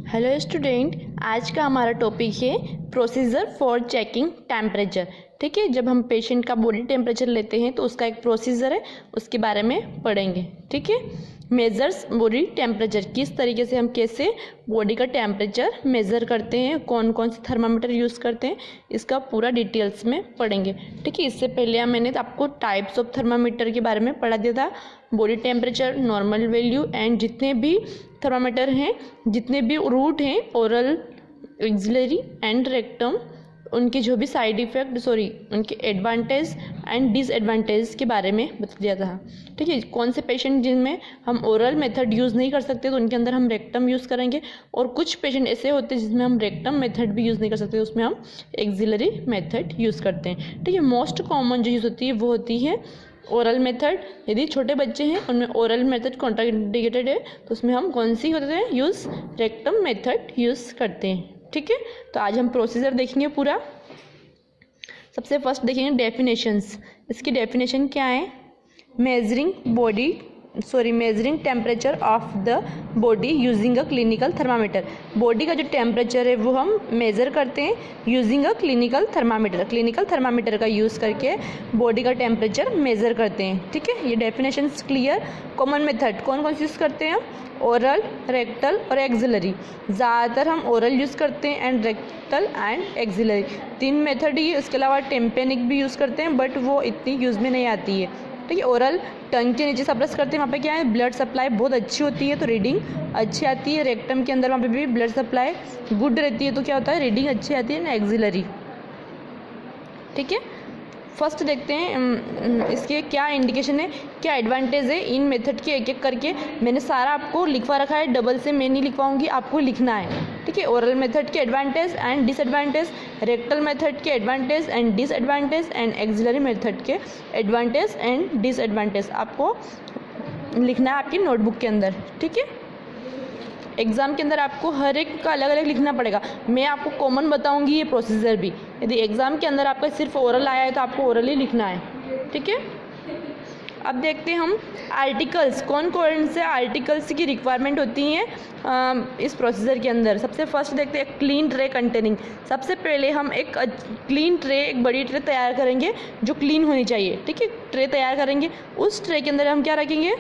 Hello student, आज का हमारा टॉपिक है प्रोसीजर फॉर चेकिंग टेम्परेचर। ठीक है, जब हम पेशेंट का बॉडी टेम्परेचर लेते हैं तो उसका एक प्रोसीजर है, उसके बारे में पढ़ेंगे। ठीक है, मेजर्स बॉडी टेम्परेचर, किस तरीके से हम कैसे बॉडी का टेम्परेचर मेज़र करते हैं, कौन कौन से थर्मामीटर यूज़ करते हैं, इसका पूरा डिटेल्स में पढ़ेंगे। ठीक है, इससे पहले मैंने आपको टाइप्स ऑफ थर्मामीटर के बारे में पढ़ा दिया था, body temperature, normal value and जितने भी थर्मामीटर हैं, जितने भी रूट हैं, ओरल, एक्सिलरी एंड रेक्टम, उनके जो भी साइड इफ़ेक्ट उनके एडवांटेज एंड डिसएडवांटेज के बारे में बता दिया था। ठीक है, कौन से पेशेंट जिनमें हम ओरल मेथड यूज़ नहीं कर सकते तो उनके अंदर हम रेक्टम यूज़ करेंगे, और कुछ पेशेंट ऐसे होते हैं जिसमें हम रेक्टम मेथड भी यूज़ नहीं कर सकते, उसमें हम एक्सिलरी मेथड यूज़ करते हैं। ठीक है, मोस्ट कॉमन जो यूज़ होती है वो होती है ओरल मेथड। यदि छोटे बच्चे हैं उनमें ओरल मेथड कॉन्ट्राइंडिकेटेड है तो उसमें हम कौन सी होते हैं यूज़, रेक्टम मेथड यूज़ करते हैं। ठीक है, तो आज हम प्रोसीजर देखेंगे पूरा। सबसे फर्स्ट देखेंगे डेफिनेशंस। इसकी डेफिनेशन क्या है? Measuring temperature of the body using a clinical thermometer. Body का जो टेम्परेचर है वो हम मेज़र करते हैं using a clinical thermometer. Clinical thermometer का यूज़ करके बॉडी का टेम्परेचर मेज़र करते हैं। ठीक है, ये डेफिनेशन क्लियर। कॉमन मेथड कौन कौन सी यूज़ करते हैं? ओरल, रेक्टल और एक्सिलरी। ज़्यादातर हम ओरल यूज़ करते हैं and rectal and axillary, 3 method ही। इसके अलावा टेम्पेनिक भी यूज़ करते हैं बट वो इतनी यूज़ में नहीं आती है। ठीक है, ओरल टंग के नीचे सप्रेस करते हैं, वहाँ पे क्या है, ब्लड सप्लाई बहुत अच्छी होती है तो रीडिंग अच्छी आती है। रेक्टम के अंदर वहाँ पे भी ब्लड सप्लाई गुड रहती है तो क्या होता है, रीडिंग अच्छी आती है ना एक्सिलरी। ठीक है, फर्स्ट देखते हैं इसके क्या इंडिकेशन है, क्या एडवांटेज है इन मेथड के। एक एक करके मैंने सारा आपको लिखवा रखा है, डबल से मैं नहीं लिखवाऊंगी, आपको लिखना है। ठीक है, ओरल मेथड के advantage and disadvantage, rectal method के advantage and disadvantage and axillary method के एडवांटेज एंड डिसएडवांटेज आपको लिखना है आपकी नोटबुक के अंदर। ठीक है, एग्ज़ाम के अंदर आपको हर एक का अलग अलग लिखना पड़ेगा। मैं आपको कॉमन बताऊंगी ये प्रोसीजर भी। यदि एग्ज़ाम के अंदर आपका सिर्फ ओरल आया है तो आपको ओरल ही लिखना है। ठीक है, अब देखते हैं हम आर्टिकल्स, कौन कौन से आर्टिकल्स की रिक्वायरमेंट होती हैं इस प्रोसीजर के अंदर। सबसे फर्स्ट देखते हैं क्लीन ट्रे कंटेनिंग। सबसे पहले हम एक क्लीन ट्रे, एक बड़ी ट्रे तैयार करेंगे जो क्लीन होनी चाहिए। ठीक है, ट्रे तैयार करेंगे, उस ट्रे के अंदर हम क्या रखेंगे,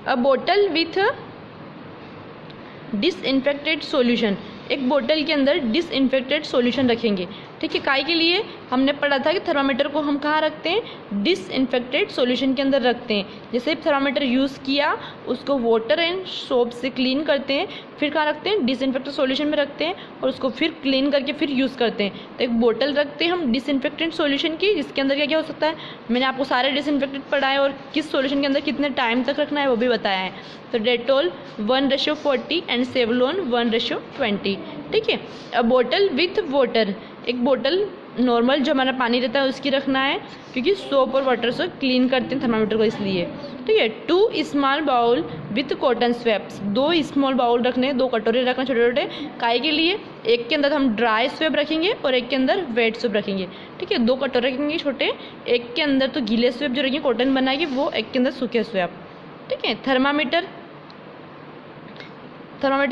अ बोतल विथ डिसइंफेक्टेड सॉल्यूशन। एक बोतल के अंदर डिसइंफेक्टेड सॉल्यूशन रखेंगे। ठीक है, काय के लिए हमने पढ़ा था कि थर्मामीटर को हम कहाँ रखते हैं, डिसइंफेक्टेड सॉल्यूशन के अंदर रखते हैं। जैसे थर्मामीटर यूज़ किया उसको वाटर एंड सोप से क्लीन करते हैं, फिर कहाँ रखते हैं, डिसइंफेक्टेड सॉल्यूशन में रखते हैं और उसको फिर क्लीन करके फिर यूज़ करते हैं। तो एक बोतल रखते हैं हम डिसइंफेक्टेड सॉल्यूशन की, जिसके अंदर क्या क्या हो सकता है, मैंने आपको सारे डिसइंफेक्टेड पढ़ाए और किस सॉल्यूशन के अंदर कितने टाइम तक रखना है वो भी बताया है। तो डेटोल 1:40 एंड सेवलॉन 1:20। ठीक है, अ बोतल विथ वाटर, एक बोतल नॉर्मल जो हमारा पानी रहता है उसकी रखना है, क्योंकि सोप और वाटर से क्लीन करते हैं थर्मामीटर को इसलिए। ठीक है, 2 small bowl with cotton swabs, 2 small bowl रखने, 2 कटोरे रखना छोटे छोटे। काय के लिए, एक के अंदर हम ड्राई स्वैप रखेंगे और एक के अंदर वेट स्वैप रखेंगे। ठीक है, 2 कटोरे रखेंगे छोटे, एक के अंदर तो गीले स्वैप जो रखेंगे कॉटन बनाएंगे वो, एक के अंदर सूखे स्वैप। ठीक है, थर्मामीटर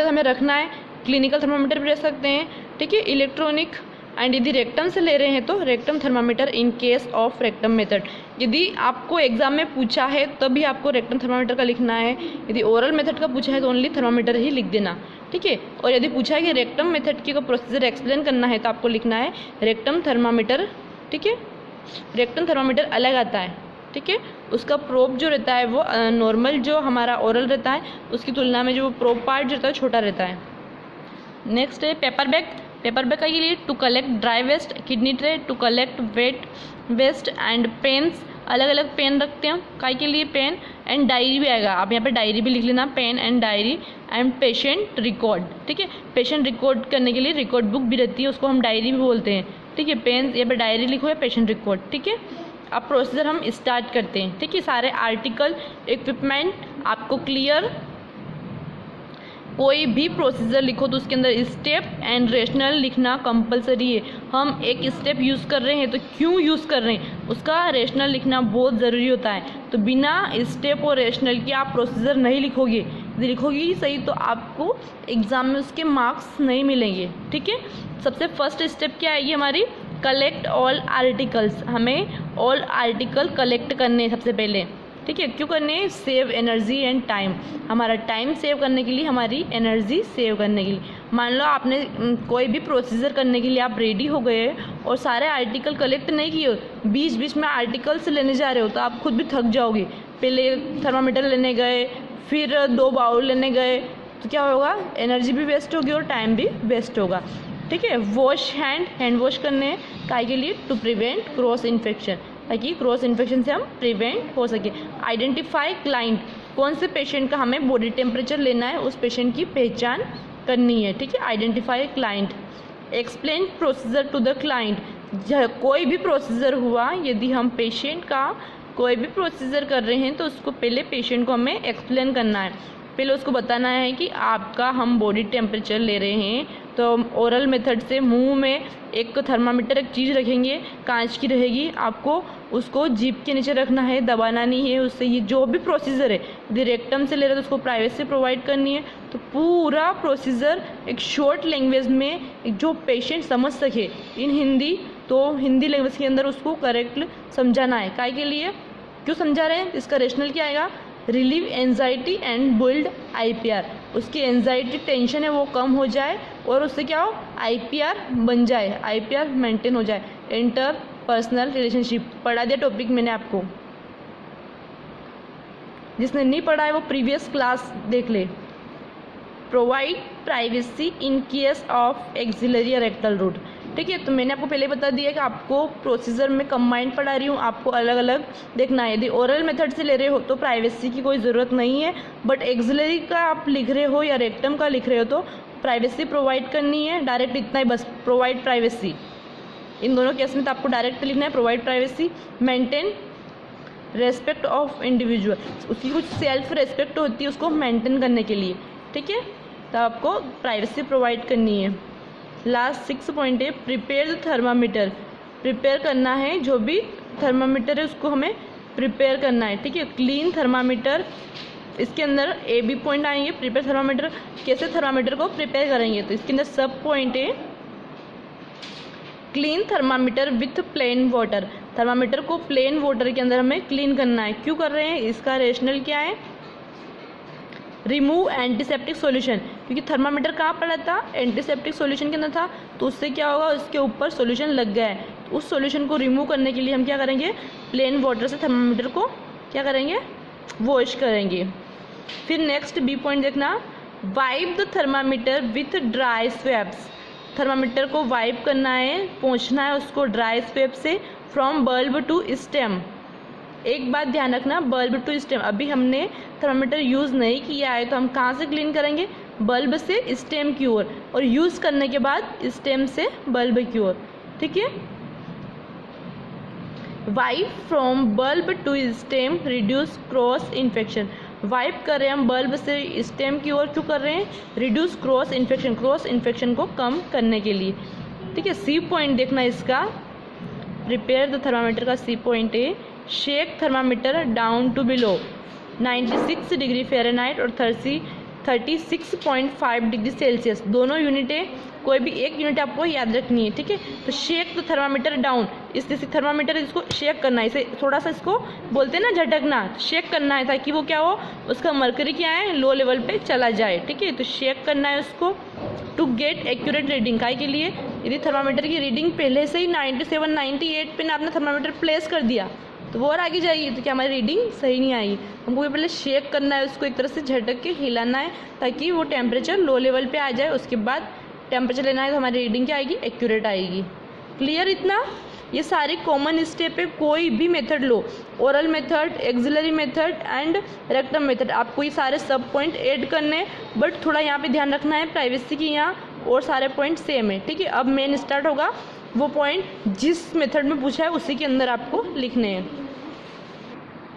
हमें रखना है, क्लिनिकल थर्मामीटर भी रख सकते हैं। ठीक है, इलेक्ट्रॉनिक एंड यदि रेक्टम से ले रहे हैं तो rectum thermometer in case of rectum method. यदि आपको एग्जाम में पूछा है तभी आपको रेक्टम थर्मामीटर का लिखना है, यदि ओरल मेथड का पूछा है तो ओनली थर्मामीटर ही लिख देना। ठीक है, और यदि पूछा है कि रेक्टम मेथड की प्रोसीजर एक्सप्लेन करना है तो आपको लिखना है रेक्टम थर्मामीटर। ठीक है, रेक्टम थर्मामीटर अलग आता है। ठीक है, उसका प्रोब जो रहता है वो नॉर्मल जो हमारा ओरल रहता है उसकी तुलना में जो प्रोब पार्ट जो रहता है छोटा रहता है। नेक्स्ट है पेपर बैग। पेपर बैग के लिए to collect dry waste, kidney tray to collect wet waste and pens. अलग अलग पेन रखते हैं, काय के लिए, पेन एंड डायरी भी आएगा, आप यहाँ पे डायरी भी लिख लेना, pen and diary and patient record. ठीक है, पेशेंट रिकॉर्ड करने के लिए रिकॉर्ड बुक भी रहती है, उसको हम डायरी भी बोलते हैं। ठीक है, पेन यहाँ पे डायरी लिखो या पेशेंट रिकॉर्ड। ठीक है, अब प्रोसीजर हम स्टार्ट करते हैं। ठीक है, सारे आर्टिकल, इक्विपमेंट आपको क्लियर। कोई भी प्रोसीजर लिखो तो उसके अंदर स्टेप एंड रेशनल लिखना कंपलसरी है। हम एक स्टेप यूज़ कर रहे हैं तो क्यों यूज़ कर रहे हैं उसका रेशनल लिखना बहुत ज़रूरी होता है। तो बिना स्टेप और रेशनल के आप प्रोसीजर नहीं लिखोगे, लिखोगे ही सही तो आपको एग्ज़ाम में उसके मार्क्स नहीं मिलेंगे। ठीक है, सबसे फर्स्ट स्टेप क्या आएगी हमारी, कलेक्ट ऑल आर्टिकल्स। हमें ऑल आर्टिकल कलेक्ट करने हैं सबसे पहले। ठीक है, क्यों करने हैं, सेव एनर्जी एंड टाइम, हमारा टाइम सेव करने के लिए, हमारी एनर्जी सेव करने के लिए। मान लो आपने कोई भी प्रोसीजर करने के लिए आप रेडी हो गए और सारे आर्टिकल कलेक्ट नहीं किए, बीच बीच में आर्टिकल्स लेने जा रहे हो तो आप खुद भी थक जाओगे। पहले थर्मामीटर लेने गए, फिर 2 बाउल लेने गए, तो क्या होगा, एनर्जी भी वेस्ट होगी और टाइम भी वेस्ट होगा। ठीक है, वॉश हैंड वॉश करने काय के लिए, टू प्रिवेंट क्रॉस इन्फेक्शन, ताकि क्रॉस इन्फेक्शन से हम प्रिवेंट हो सके। आइडेंटिफाई क्लाइंट, कौन से पेशेंट का हमें बॉडी टेम्परेचर लेना है, उस पेशेंट की पहचान करनी है। ठीक है, identify client. Explain procedure to the client, कोई भी प्रोसीजर हुआ, यदि हम पेशेंट का कोई भी प्रोसीजर कर रहे हैं तो उसको पहले पेशेंट को हमें एक्सप्लेन करना है। पहले उसको बताना है कि आपका हम बॉडी टेम्परेचर ले रहे हैं, तो ओरल मेथड से मुंह में एक थर्मामीटर एक चीज़ रखेंगे, कांच की रहेगी, आपको उसको जीभ के नीचे रखना है, दबाना नहीं है उससे। ये जो भी प्रोसीजर है, यदि रेक्टम से ले रहे तो उसको प्राइवेसी प्रोवाइड करनी है। तो पूरा प्रोसीजर एक शॉर्ट लैंग्वेज में जो पेशेंट समझ सके इन हिंदी, तो हिंदी लैंग्वेज के अंदर उसको करेक्ट समझाना है। काय के लिए, क्यों समझा रहे हैं, इसका रेशनल क्या आएगा, relieve anxiety and build IPR, उसकी एंजाइटी टेंशन है वो कम हो जाए और उससे क्या हो, IPR बन जाए, IPR मेंटेन हो जाए। इंटर पर्सनल रिलेशनशिप पढ़ा दिया टॉपिक मैंने आपको, जिसने नहीं पढ़ा है वो प्रीवियस क्लास देख ले। Provide privacy in case of axillary या रेक्टल रूट। ठीक है, तो मैंने आपको पहले बता दिया कि आपको प्रोसीजर में कंबाइंड पढ़ा रही हूँ, आपको अलग अलग देखना है। यदि ओरल मेथड से ले रहे हो तो प्राइवेसी की कोई ज़रूरत नहीं है, बट एक्सिलरी का आप लिख रहे हो या रेक्टम का लिख रहे हो तो प्राइवेसी प्रोवाइड करनी है। डायरेक्ट इतना ही बस, प्रोवाइड प्राइवेसी। इन दोनों केस में तो आपको डायरेक्ट लिखना है provide privacy. Maintain respect of individual, उसकी कुछ सेल्फ रेस्पेक्ट होती है उसको मेंटेन करने के लिए। ठीक है, तो आपको प्राइवेसी प्रोवाइड करनी है। लास्ट 6 पॉइंट है, प्रिपेयर द थर्मामीटर, प्रिपेयर करना है, जो भी थर्मामीटर है उसको हमें प्रिपेयर करना है। ठीक है, क्लीन थर्मामीटर, इसके अंदर AB पॉइंट आएंगे। प्रिपेयर थर्मामीटर, कैसे थर्मामीटर को प्रिपेयर करेंगे, तो इसके अंदर सब पॉइंट है। Clean thermometer with plain water, thermometer को प्लेन वाटर के अंदर हमें क्लीन करना है। क्यों कर रहे हैं, इसका रेशनल क्या है, रिमूव एंटीसेप्टिक सॉल्यूशन, क्योंकि थर्मामीटर कहाँ पड़ा था, एंटीसेप्टिक सॉल्यूशन के अंदर था, तो उससे क्या होगा, उसके ऊपर सॉल्यूशन लग गया है। तो उस सॉल्यूशन को रिमूव करने के लिए हम क्या करेंगे, प्लेन वाटर से थर्मामीटर को क्या करेंगे, वॉश करेंगे। फिर नेक्स्ट B पॉइंट देखना, wipe the thermometer with dry swabs, thermometer को वाइप करना है, पोंछना है उसको ड्राई स्वैब से, फ्रॉम बल्ब टू स्टेम। एक बात ध्यान रखना, बल्ब टू स्टेम, अभी हमने थर्मामीटर यूज़ नहीं किया है तो हम कहाँ से क्लीन करेंगे, बल्ब से स्टेम की ओर, और यूज़ करने के बाद स्टेम से बल्ब की ओर। ठीक है, wipe from bulb to stem reduce cross infection, wipe कर रहे हैं हम बल्ब से स्टेम की ओर, क्यों कर रहे हैं, reduce cross infection, cross infection को कम करने के लिए। ठीक है, C पॉइंट देखना इसका, प्रिपेयर द थर्मामीटर का C पॉइंट है, shake thermometer down to below 96 degree Fahrenheit और 36.5 डिग्री सेल्सियस, दोनों यूनिट है, कोई भी एक यूनिट आपको याद रखनी है। ठीक है, तो शेक द थर्मामीटर डाउन, इस जैसे थर्मामीटर इसको शेक करना है, इसे थोड़ा सा इसको बोलते हैं ना झटकना, शेक करना है ताकि वो क्या हो, उसका मर्करी क्या है, लो लेवल पे चला जाए। ठीक है, तो शेक करना है उसको। टू गेट एक्यूरेट रीडिंग, काय के लिए, यदि थर्मामीटर की रीडिंग पहले से ही 97, 98 पे ना आपने थर्मामीटर प्लेस कर दिया तो वो और आगे जाएगी तो क्या हमारी रीडिंग सही नहीं आएगी। हमको पहले शेक करना है उसको, एक तरह से झटक के हिलाना है ताकि वो टेम्परेचर लो लेवल पे आ जाए, उसके बाद टेम्परेचर लेना है तो हमारी रीडिंग क्या आएगी, एक्यूरेट आएगी। क्लियर इतना, ये सारी कॉमन स्टेप है, कोई भी method low, oral method, axillary method and rectum method, आपको ये सारे सब पॉइंट ऐड करने हैं, बट थोड़ा यहाँ पे ध्यान रखना है प्राइवेसी की, यहाँ और सारे पॉइंट सेम है। ठीक है, अब मेन स्टार्ट होगा, वो पॉइंट जिस मेथड में पूछा है उसी के अंदर आपको लिखने हैं।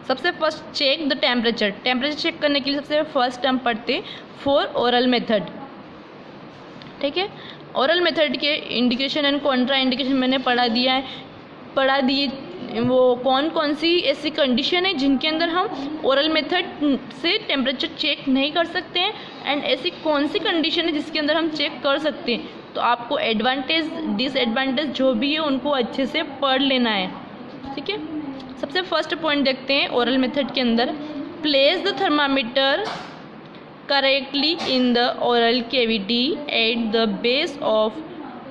सबसे first check the temperature, temperature check करने के लिए सबसे फर्स्ट हम पढ़ते फॉर ओरल मेथड। ठीक है, ओरल मेथड के इंडिकेशन एंड कॉन्ट्रा इंडिकेशन मैंने पढ़ा दिए वो कौन कौन सी ऐसी कंडीशन है जिनके अंदर हम ओरल मेथड से टेम्परेचर चेक नहीं कर सकते हैं, एंड ऐसी कौन सी कंडीशन है जिसके अंदर हम चेक कर सकते हैं। तो आपको एडवांटेज डिसएडवांटेज जो भी है उनको अच्छे से पढ़ लेना है, ठीक है। सबसे फर्स्ट पॉइंट देखते हैं ओरल मेथड के अंदर, place the thermometer correctly in the oral cavity at the base of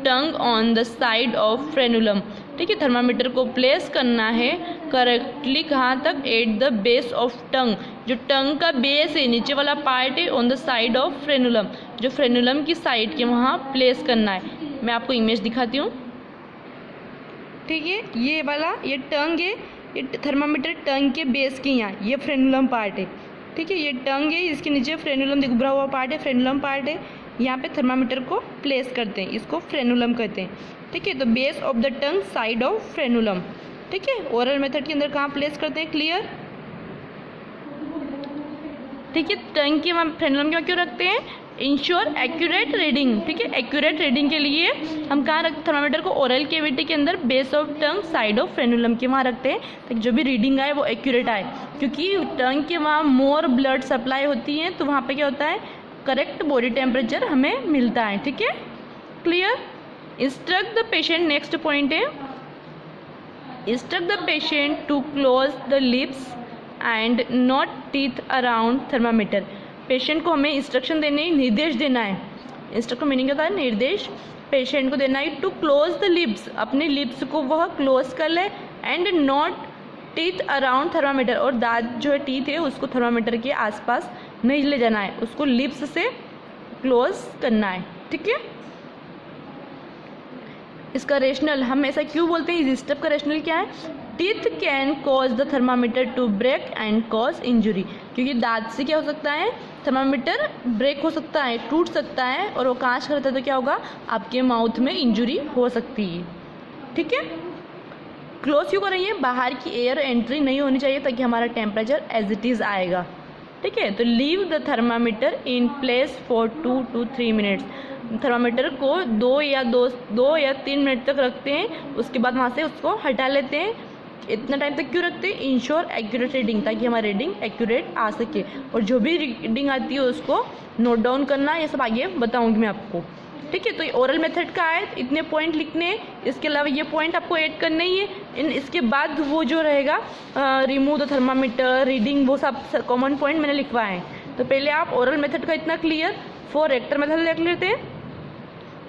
tongue on the side of frenulum. ठीक है, थर्मामीटर को प्लेस करना है करेक्टली कहाँ तक, at the base of tongue, जो टंग का बेस है नीचे वाला पार्ट है, on the side of frenulum, जो फ्रेनुलम की साइड के वहाँ प्लेस करना है। मैं आपको इमेज दिखाती हूँ, ठीक है। ये वाला ये टंग है, ये थर्मामीटर टंग के बेस के यहाँ ये फ्रेनुलम पार्ट है, ठीक है। ये टंग है, इसके नीचे फ्रेनुलम उभरा हुआ पार्ट है, फ्रेनुलम पार्ट है, यहाँ पे थर्मामीटर को प्लेस करते हैं, इसको फ्रेनुलम कहते हैं, ठीक है। तो base of the tongue side of frenulum, ठीक है। ओरल मेथड के अंदर कहाँ प्लेस करते हैं, क्लियर, ठीक है। टंग के वहाँ फ्रेनुलम के वहाँ क्यों रखते हैं, इंश्योर एक्यूरेट रीडिंग, ठीक है। एक्यूरेट रीडिंग के लिए हम कहाँ रखते थर्मामीटर को, ओरल कैविटी के अंदर base of tongue side of frenulum के वहाँ रखते हैं, ताकि जो भी रीडिंग आए वो एक्यूरेट आए, क्योंकि टंग के वहाँ मोर ब्लड सप्लाई होती है, तो वहाँ पे क्या होता है, करेक्ट बॉडी टेम्परेचर हमें मिलता है, ठीक है, clear. Instruct the patient, next point है, instruct the patient to close the lips and not teeth around thermometer. Patient को हमें इंस्ट्रक्शन देने, निर्देश देना है, इंस्ट्रक्ट का मीनिंग होता है निर्देश, पेशेंट को देना है टू क्लोज द लिप्स, अपने लिप्स को वह क्लोज कर ले, and not teeth around thermometer, और दांत जो है टीथ है उसको थर्मामीटर के आसपास नहीं ले जाना है, उसको लिप्स से क्लोज करना है, ठीक है। इसका रेशनल हम ऐसा क्यों बोलते हैं, इस स्टेप का रेशनल क्या है, teeth can cause the thermometer to break and cause injury, क्योंकि दांत से क्या हो सकता है, थर्मामीटर ब्रेक हो सकता है, टूट सकता है, और वो कांच का रहता है तो क्या होगा, आपके माउथ में इंजुरी हो सकती है, ठीक है। क्लोज क्यों करेंगे, बाहर की एयर एंट्री नहीं होनी चाहिए, ताकि हमारा टेम्परेचर एज इट इज़ आएगा, ठीक है। तो leave the thermometer in place for 2 to 3 minutes, thermometer को 2 या 3 मिनट तक रखते हैं, उसके बाद वहाँ से उसको हटा लेते हैं। इतना टाइम तक क्यों रखते हैं, इंश्योर एक्यूरेट रीडिंग, ताकि हमारी रीडिंग एक्यूरेट आ सके, और जो भी रीडिंग आती है उसको नोट डाउन करना, ये सब आगे बताऊँगी मैं आपको, ठीक है। तो ये ओरल मेथड का है, इतने पॉइंट लिखने हैं, इसके अलावा ये पॉइंट आपको ऐड करना ही है। इसके बाद वो जो रहेगा रिमूव द थर्मामीटर, रीडिंग, वो सब कॉमन पॉइंट मैंने लिखवाए हैं। तो पहले आप ओरल मेथड का इतना क्लियर, फॉर रेक्टर मेथड देख लेते हैं,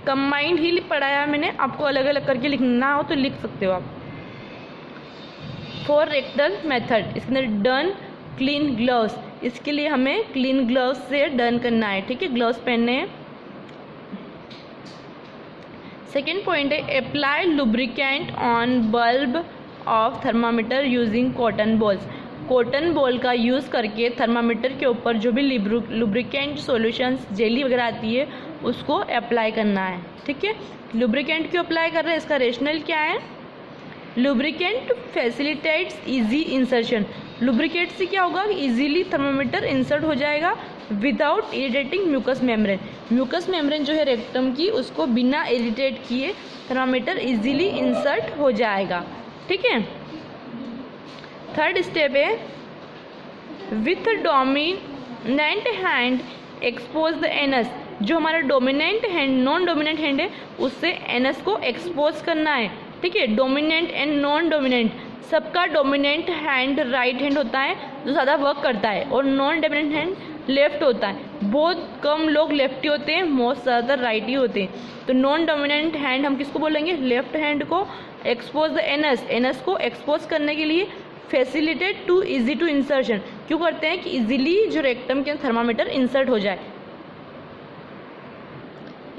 कंबाइंड ही पढ़ाया मैंने, आपको अलग अलग करके लिखना हो तो लिख सकते हो आप। फॉर रेक्टल मेथड, इसके अंदर डन क्लीन ग्लव्स, इसके लिए हमें क्लीन ग्लव्स से डन करना है, ठीक है, ग्लव्स पहनने हैं। सेकेंड पॉइंट है apply lubricant on bulb of thermometer using cotton balls, cotton ball का यूज़ करके थर्मामीटर के ऊपर जो भी लुब्रिकेंट सॉल्यूशंस जेली वगैरह आती है उसको अप्लाई करना है, ठीक है। लुब्रिकेंट क्यों अप्लाई कर रहे हैं, इसका रेशनल क्या है, lubricant facilitates easy insertion, lubricant से क्या होगा, इजीली थर्मामीटर इंसर्ट हो जाएगा without irritating mucous membrane, mucous membrane जो है रेक्टम की उसको बिना इरिटेट किए थर्मामीटर इजीली इंसर्ट हो जाएगा, ठीक है। थर्ड स्टेप है with dominant hand expose the anus, जो हमारा dominant hand non dominant hand है उससे एनस को एक्सपोज करना है, ठीक है। डोमिनेंट एंड नॉन डोमिनेंट, सबका डोमिनेंट हैंड राइट हैंड होता है जो ज़्यादा वर्क करता है, और नॉन डोमिनेंट हैंड लेफ्ट होता है, बहुत कम लोग लेफ्टी होते हैं, मोस्ट ज़्यादातर राइटी होते हैं। तो नॉन डोमिनेंट हैंड हम किसको बोलेंगे, लेफ्ट हैंड को। एक्सपोज द एनस, एनस को एक्सपोज करने के लिए facilitate to easy to insertion, क्यों करते हैं कि इजीली जो रेक्टम के थर्मामीटर इंसर्ट हो जाए,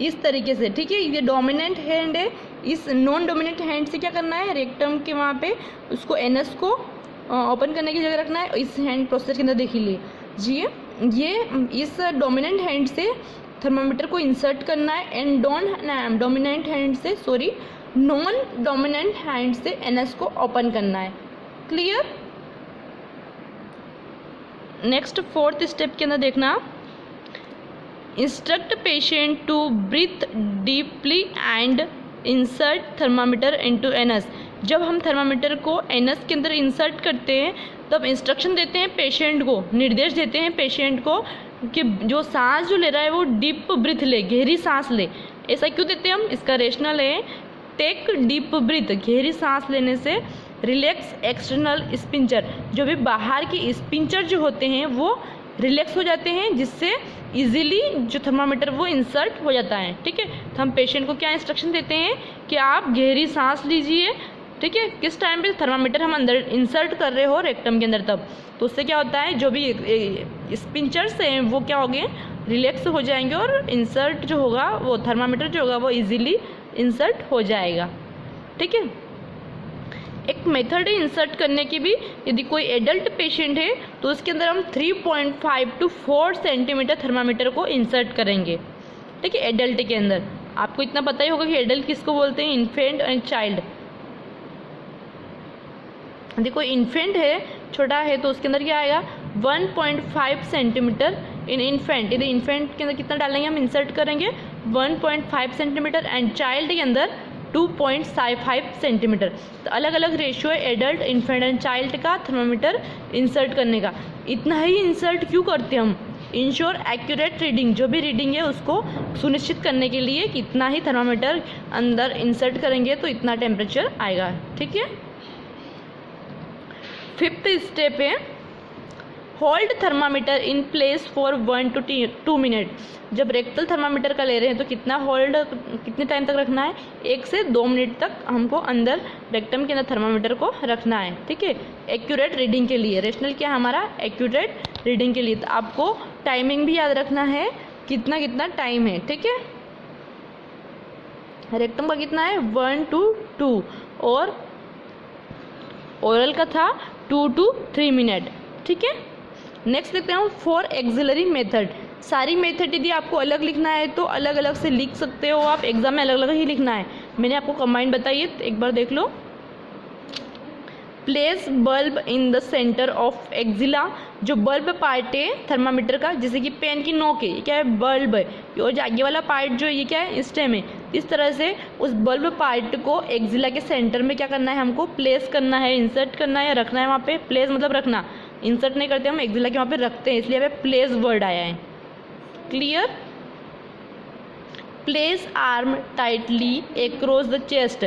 इस तरीके से, ठीक है। ये डोमिनेंट हैंड है, इस नॉन डोमिनेंट हैंड से क्या करना है, रेक्टम के वहाँ पे उसको एनस को ओपन करने की जगह रखना है। इस हैंड प्रोसेस के अंदर देख लीजिए, ये इस डोमिनेंट हैंड से थर्मामीटर को इंसर्ट करना है, एंड नॉन डोमिनेंट हैंड से एनएस को ओपन करना है, क्लियर। नेक्स्ट फोर्थ स्टेप के अंदर देखना, instruct patient to breathe deeply and insert thermometer into anus, जब हम थर्मामीटर को एनस के अंदर इंसर्ट करते हैं तब इंस्ट्रक्शन देते हैं पेशेंट को, निर्देश देते हैं पेशेंट को कि जो सांस जो ले रहा है वो डीप ब्रीथ ले, गहरी सांस ले। ऐसा क्यों देते हैं हम? इसका रेशनल है, टेक डीप ब्रीथ, गहरी सांस लेने से रिलैक्स एक्सटर्नल स्पिंचर, जो भी बाहर के स्पिंचर जो होते हैं वो रिलैक्स हो जाते हैं, जिससे इजीली जो थर्मामीटर वो इंसर्ट हो जाता है। ठीक है, तो हम पेशेंट को क्या इंस्ट्रक्शन देते हैं कि आप गहरी सांस लीजिए। ठीक है, किस टाइम पे थर्मामीटर हम अंदर इंसर्ट कर रहे हो रेक्टम के अंदर, तब तो उससे क्या होता है, जो भी स्पिंचर्स हैं वो क्या हो गए, रिलैक्स हो जाएंगे और इंसर्ट जो होगा वो थर्मामीटर जो होगा वो इजीली इंसर्ट हो जाएगा। ठीक है, एक मेथड है इंसर्ट करने की भी। यदि कोई एडल्ट पेशेंट है तो उसके अंदर हम 3.5 to 4 सेंटीमीटर थर्मामीटर को इंसर्ट करेंगे। ठीक है, एडल्ट के अंदर आपको इतना पता ही होगा कि एडल्ट किसको बोलते हैं, इन्फेंट एंड चाइल्ड। यदि कोई इन्फेंट है, छोटा है, तो उसके अंदर क्या आएगा 1.5 सेंटीमीटर इन इन्फेंट। यदि इन्फेंट के अंदर कितना डालेंगे हम, इंसर्ट करेंगे 1.5 सेंटीमीटर, एंड चाइल्ड के अंदर 2.5 सेंटीमीटर। तो अलग अलग रेशियो है एडल्ट, इन्फेंट एंड चाइल्ड का थर्मामीटर इंसर्ट करने का। इतना ही इंसर्ट क्यों करते हैं हम? इंश्योर एक्यूरेट रीडिंग, जो भी रीडिंग है उसको सुनिश्चित करने के लिए कि इतना ही थर्मामीटर अंदर इंसर्ट करेंगे तो इतना टेम्परेचर आएगा। ठीक है, 5th स्टेप है hold thermometer in place for 1 to 2 minute. जब रेक्टल थर्मामीटर का ले रहे हैं तो कितने टाइम तक रखना है, 1 से 2 मिनट तक हमको अंदर रेक्टम के अंदर थर्मामीटर को रखना है। ठीक है, एक्यूरेट रीडिंग के लिए, रेशनल क्या हमारा एक्यूरेट रीडिंग के लिए। तो आपको टाइमिंग भी याद रखना है, कितना टाइम है। ठीक है, रेक्टम का कितना है 1 to 2 और ओरल का था 2 to 3 मिनट। ठीक है, नेक्स्ट देखते हैं फॉर एक्सिलरी मेथड। सारी मेथड यदि आपको अलग लिखना है तो अलग अलग से लिख सकते हो आप, एग्जाम में अलग अलग ही लिखना है। मैंने आपको कंबाइन बताई है, एक बार देख लो। Place bulb in the centre of axilla, जो बल्ब पार्ट है थर्मामीटर का, जैसे कि पेन की नोक है, ये क्या है, बल्ब है, और जो आगे वाला पार्ट जो है ये क्या है, स्टेम है। इस तरह से उस बल्ब पार्ट को एक्जिला के सेंटर में क्या करना है, हमको प्लेस करना है, इंसर्ट करना है, रखना है वहाँ पे। प्लेस मतलब रखना, इंसर्ट नहीं करते हम, एक्जिला के वहाँ पे रखते हैं, इसलिए यहाँ पे प्लेस वर्ड आया है। Clear? Place arm tightly across the chest,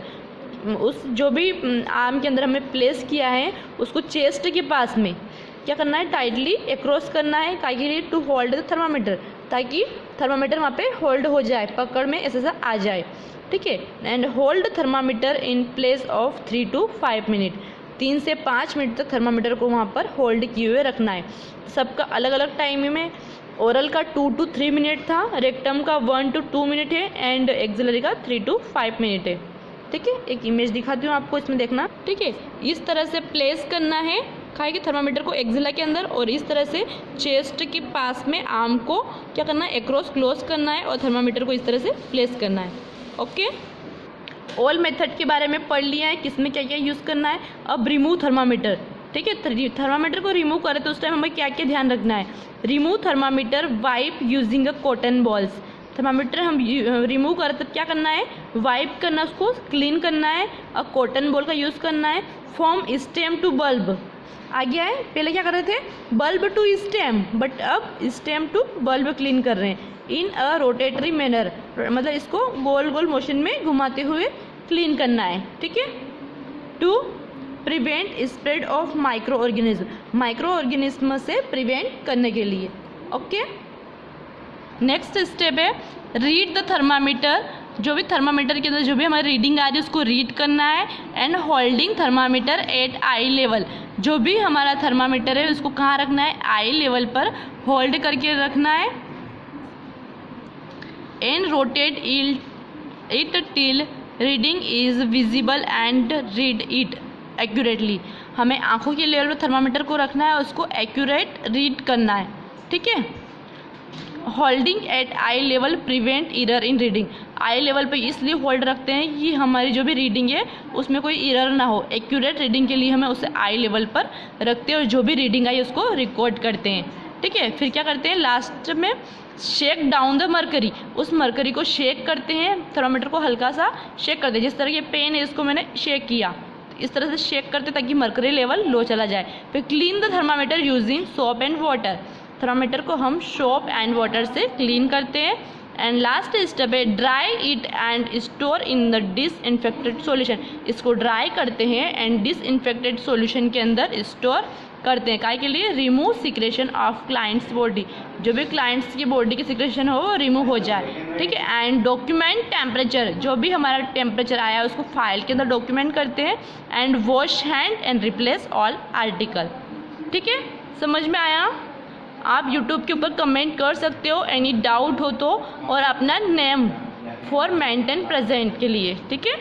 उस जो भी आर्म के अंदर हमें प्लेस किया है उसको चेस्ट के पास में क्या करना है, टाइटली अक्रॉस करना है। काहे के लिए? टू होल्ड द थर्मामीटर, ताकि थर्मामीटर वहाँ पे होल्ड हो जाए, पकड़ में ऐसा आ जाए। ठीक है, and hold thermometer in place of 3 to 5 minute, 3 से 5 मिनट तक थर्मामीटर को वहाँ पर होल्ड किए हुए रखना है। सबका अलग अलग टाइम में, ओरल का 2 to 3 मिनट था, रेक्टम का 1 to 2 मिनट है, एंड एक्सिलरी का 3 to 5 मिनट है। ठीक है, एक इमेज दिखाती हूँ आपको, इसमें देखना। ठीक है, इस तरह से प्लेस करना है खाए के थर्मामीटर को एक्सिला के अंदर, और इस तरह से चेस्ट के पास में आर्म को क्या करना है, अक्रॉस क्लोज करना है, और थर्मामीटर को इस तरह से प्लेस करना है। ओके, ऑल मेथड के बारे में पढ़ लिया है, किसमें क्या क्या यूज़ करना है। अब रिमूव थर्मामीटर। ठीक है, थर्मामीटर को रिमूव करें तो उस टाइम हमें क्या क्या ध्यान रखना है। Remove thermometer wipe using a cotton balls. Thermometer हम रिमूव करें तब क्या करना है, वाइप करना, उसको क्लीन करना है, और कॉटन बॉल का यूज़ करना है। फॉर्म स्टेम टू बल्ब आ गया है, पहले क्या कर रहे थे, बल्ब टू स्टेम, बट अब स्टेम टू बल्ब क्लीन कर रहे हैं। इन अ रोटेटरी मैनर, मतलब इसको गोल गोल मोशन में घुमाते हुए क्लीन करना है। ठीक है, to prevent spread of micro organism, micro organism से प्रिवेंट करने के लिए। ओके, नेक्स्ट स्टेप है रीड द थर्मामीटर, जो भी थर्मामीटर के अंदर जो भी हमारी रीडिंग आ रही है उसको रीड करना है। And holding thermometer at eye level, जो भी हमारा थर्मामीटर है उसको कहाँ रखना है, आई लेवल पर होल्ड करके रखना है। And rotate it till reading is visible and read it accurately, हमें आंखों के लेवल पर थर्मामीटर को रखना है, उसको एक्यूरेट रीड करना है। ठीक है, holding at eye level prevent error in reading, eye level पे इसलिए होल्ड रखते हैं कि हमारी जो भी रीडिंग है उसमें कोई इरर ना हो। एक्यूरेट रीडिंग के लिए हमें उसे आई लेवल पर रखते हैं और जो भी रीडिंग आई उसको रिकॉर्ड करते हैं। ठीक है, फिर क्या करते हैं, लास्ट में शेक डाउन द मरकरी, उस मरकरी को शेक करते हैं, थर्मामीटर को हल्का सा शेक करते हैं, जिस तरह ये पेन है इसको मैंने शेक किया। इस तरह से शेक करते हैं ताकि मर्करी लेवल लो चला जाए। फिर clean the thermometer using soap and water, thermometer को हम सोप एंड वाटर से क्लीन करते हैं। एंड लास्ट स्टेप है dry it and store in the disinfected solution, इसको ड्राई करते हैं एंड डिसइंफेक्टेड सॉल्यूशन के अंदर स्टोर करते हैं। काय के लिए? Remove secretion of clients body, जो भी क्लाइंट्स की बॉडी की सिक्रेशन हो वो रिमूव हो जाए, ठीक है। एंड डॉक्यूमेंट टेम्परेचर, जो भी हमारा टेम्परेचर आया है उसको फाइल के अंदर डॉक्यूमेंट करते हैं। And wash hand and replace all article, ठीक है। समझ में आया? आप यूट्यूब के ऊपर कमेंट कर सकते हो एनी डाउट हो तो, और अपना नेम फॉर मेंटेन प्रेजेंट के लिए, ठीक है।